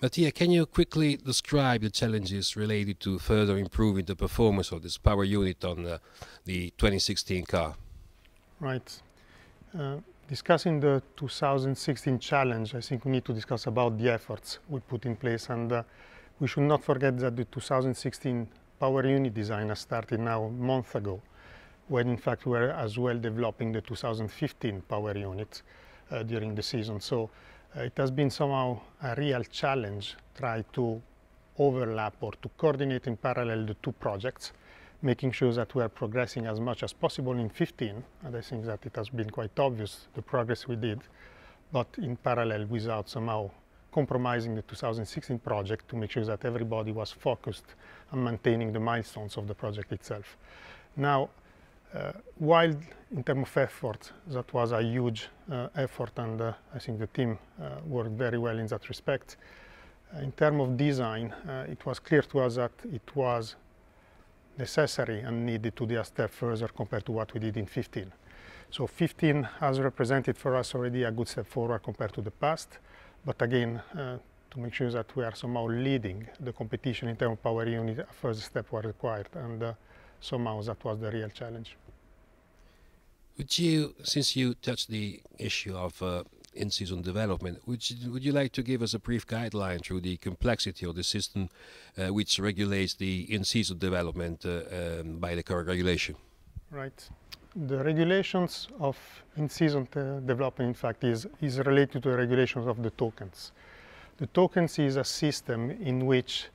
Mattia, can you quickly describe the challenges related to further improving the performance of this power unit on the 2016 car? Right. Discussing the 2016 challenge, I think we need to discuss about the efforts we put in place, and we should not forget that the 2016 power unit design has started now a month ago, when in fact we were as well developing the 2015 power unit during the season. So it has been somehow a real challenge try to overlap or to coordinate in parallel the two projects, making sure that we are progressing as much as possible in 15, and I think that it has been quite obvious the progress we did, but in parallel without somehow compromising the 2016 project to make sure that everybody was focused on maintaining the milestones of the project itself. Now, while in terms of effort, that was a huge effort, and I think the team worked very well in that respect. In terms of design, it was clear to us that it was necessary and needed to do a step further compared to what we did in 15. So 15 has represented for us already a good step forward compared to the past, but again, to make sure that we are somehow leading the competition in terms of power unit, a further step was required, and somehow that was the real challenge. Would you, since you touched the issue of in-season development, would you like to give us a brief guideline through the complexity of the system which regulates the in-season development by the current regulation? Right. The regulations of in-season development, in fact, is related to the regulations of the tokens. The tokens is a system in which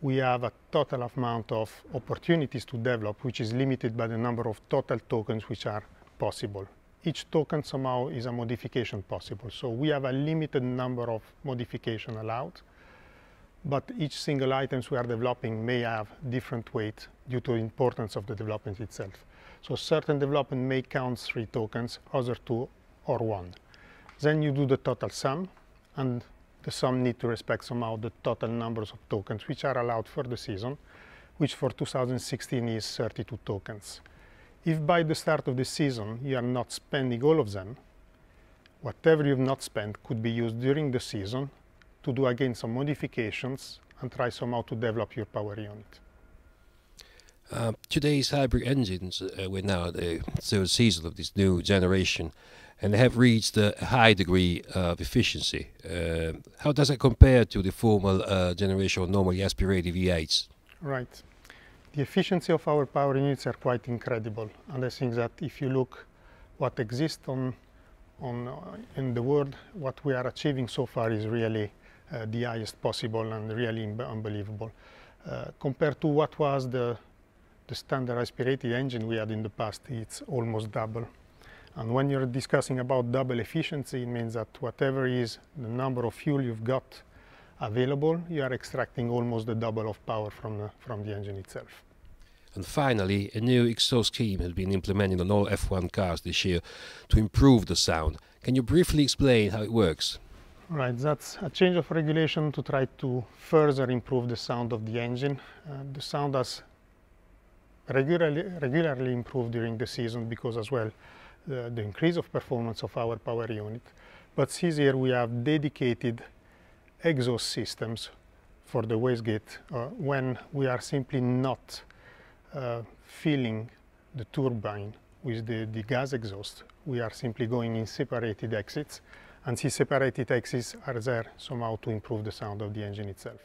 we have a total amount of opportunities to develop, which is limited by the number of total tokens which are possible. Each token somehow is a modification possible. So we have a limited number of modification allowed, but each single items we are developing may have different weight due to the importance of the development itself. So certain development may count 3 tokens, other 2 or 1. Then you do the total sum, and the sum need to respect somehow the total numbers of tokens which are allowed for the season, which for 2016 is 32 tokens. If by the start of the season you are not spending all of them, whatever you've not spent could be used during the season to do again some modifications and try somehow to develop your power unit. Today's hybrid engines, we're now at the 3rd season of this new generation, and they have reached a high degree of efficiency. How does it compare to the former generation of normally aspirated V8s? Right. The efficiency of our power units are quite incredible, and I think that if you look what exists in the world, what we are achieving so far is really the highest possible and really unbelievable. Compared to what was the standard aspirated engine we had in the past, it's almost double. And when you're discussing about double efficiency, it means that whatever is the number of fuel you've got available, you are extracting almost the double of power from the engine itself. And finally, a new exhaust scheme has been implemented on all F1 cars this year to improve the sound. Can you briefly explain how it works? Right, that's a change of regulation to try to further improve the sound of the engine. The sound has regularly improved during the season because as well the increase of performance of our power unit. But this year we have dedicated exhaust systems for the wastegate when we are simply not filling the turbine with the gas exhaust. We are simply going in separated exits, and these separated exits are there somehow to improve the sound of the engine itself.